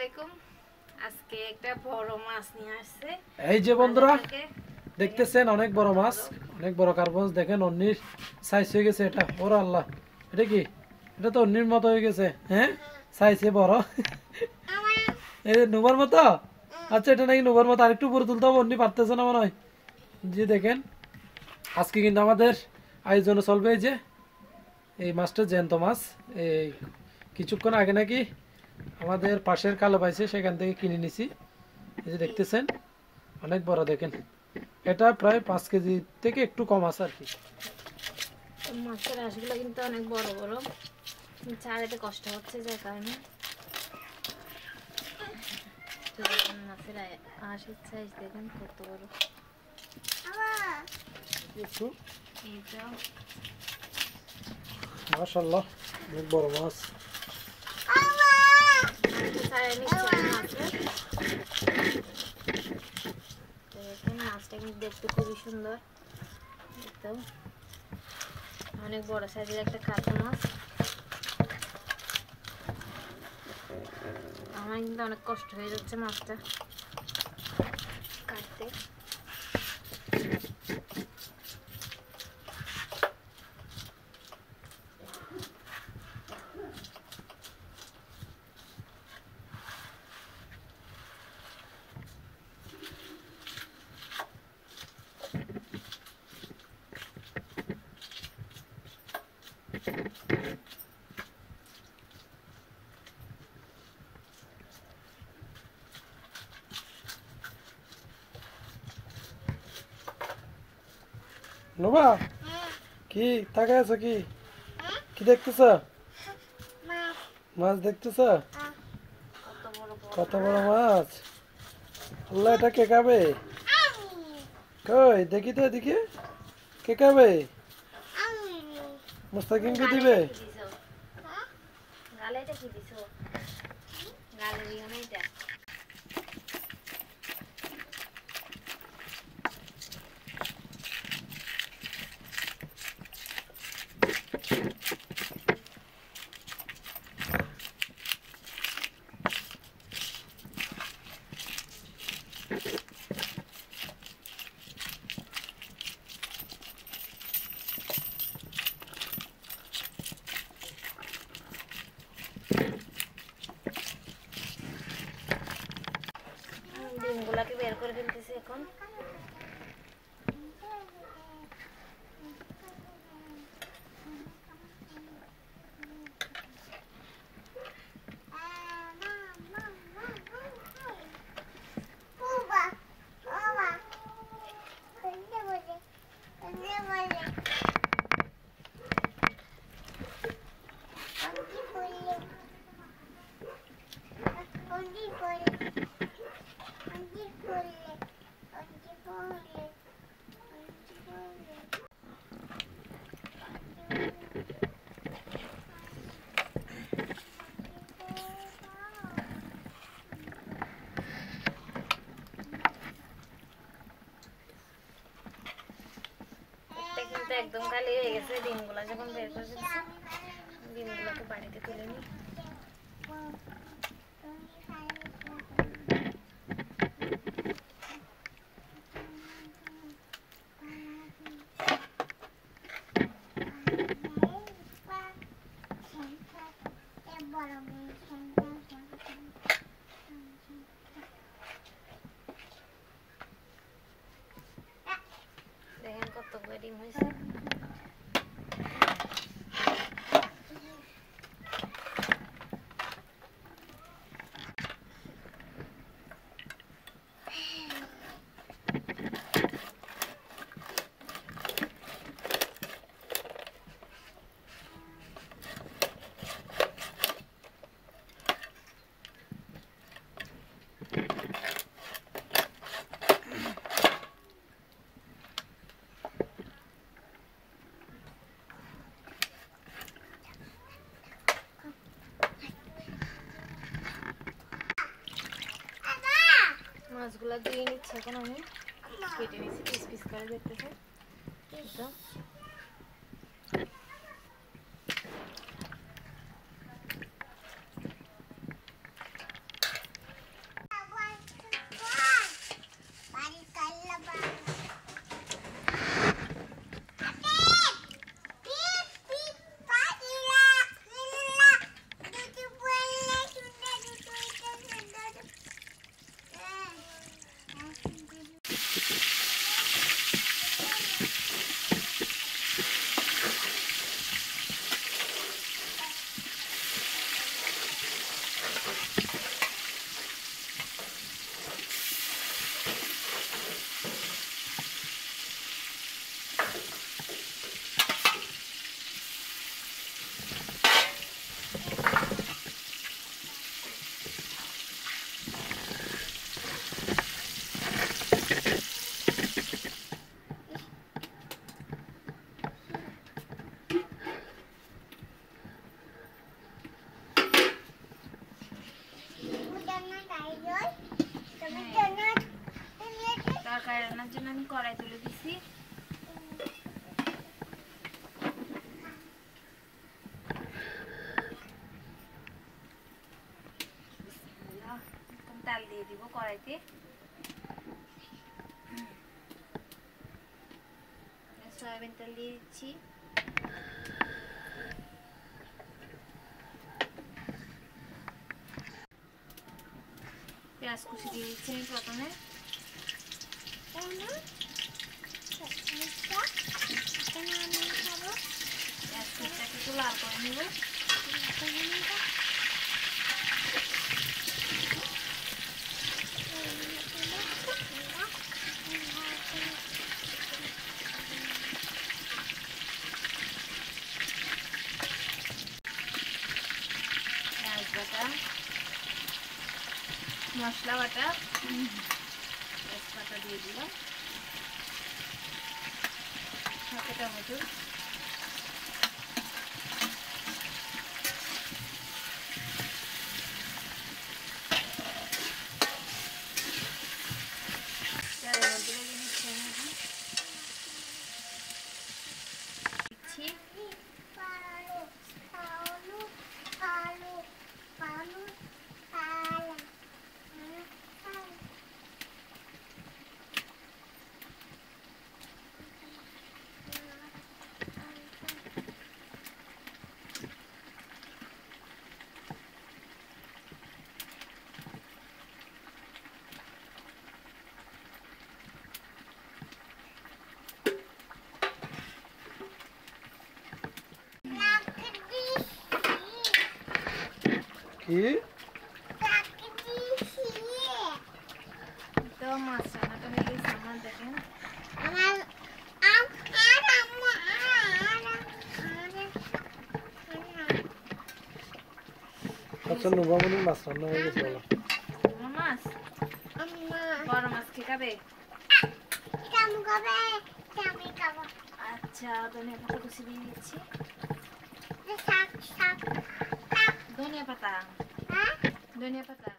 আলাইকুম। আজকে একটা বড় মাছ নিয়ে আসছে। এই যে বন্ধুরা দেখতেছেন অনেক বড় মাছ, অনেক বড় কার্পস। দেখেন অন্যের সাইজ হয়ে গেছে এটা। ওরে আল্লাহ, এটা কি? এটা তো অন্যের মতো হয়ে গেছে। হ্যাঁ, সাইজে বড়। এই নুবার মতো। আচ্ছা, এটা নাকি নুবার মতো। আরেকটু উপরে তুলতে হবে, অন্য পারতেছে না মনে হয়। জি দেখেন, আজকে কিন্তু আমাদের আয়োজনে চলবে এই যে এই মাছটা, জ্যান্ত মাছ। এই কিছুক্ষণ আগে নাকি আমাদের পাশের কালো পাইছে, সেখান থেকে কিনে নিছি। এই যে দেখতেছেন অনেক বড়। দেখেন এটা প্রায় 5 কেজি থেকে একটু কম আছে আর কি। মাছের আঁশগুলো কিন্তু অনেক বড় বড়, ছাড়াতে কষ্ট হচ্ছে, যার কারণে মাছের আঁশের সাইজ দেখেন কত বড়। মাশাআল্লাহ, অনেক বড় মাছ। মাছটা কিন্তু দেখতে খুবই সুন্দর, অনেক বড় সাইজের একটা কাতলা মাছ। আমার কিন্তু অনেক কষ্ট হয়ে যাচ্ছে মাছটা কাটতে। নোবা, কি তাকায় আছো? কি কি দেখতেছ? মাছ দেখতেছ? কত বড় মাছ! আল্লাহ, এটা কে খাবে? কই দেখি তো, এদিকে কে খাবে? মুস্তাকিম কে দিবে? গালেটা কি দিছো? গালে দিও না এটা। ডিমগুলাকে বের করে ফেলতেছি এখন। কিন্তু একদম খালি হয়ে গেছে। ডিমগুলা যখন বের করে দিচ্ছি, ডিমগুলোকে পানিতে তুলে নিই। দেখেন কতগুলো ডিম হয়েছে। মাছগুলো দিয়ে নিচ্ছে এখন, আমি কেটে নিচ্ছি পিস পিস করে। দেখতেছে তরকারি রান্নার জন্য আমি কড়াই তুলে দিছি। তেল দিয়ে দিব কড়াইতে। সয়াবিন তেল দিয়ে দিচ্ছি। পেঁয়াজ কুচি দিয়ে দিচ্ছি আমি প্রথমে। পেঁয়াজ কুচিটাকে একটু লাল করে নিব। পেঁয়াজ বাটা, মশলা বাটা, তেজপাতা দিয়ে দিলাম, সাথে টমেটো, দিচ্ছি। কি তো মাছ রান্নাটা হয়ে গেছে আমার, দেখেন। আচ্ছা নুবামনি মাছ রান্না হয়ে গেছে বলো। মাছ বড় মাছ কে খাবে? আচ্ছা ধনিয়া পাতা কুচি দিয়ে দিচ্ছি। ধনিয়া পাতা, ধনিয়া পাতা।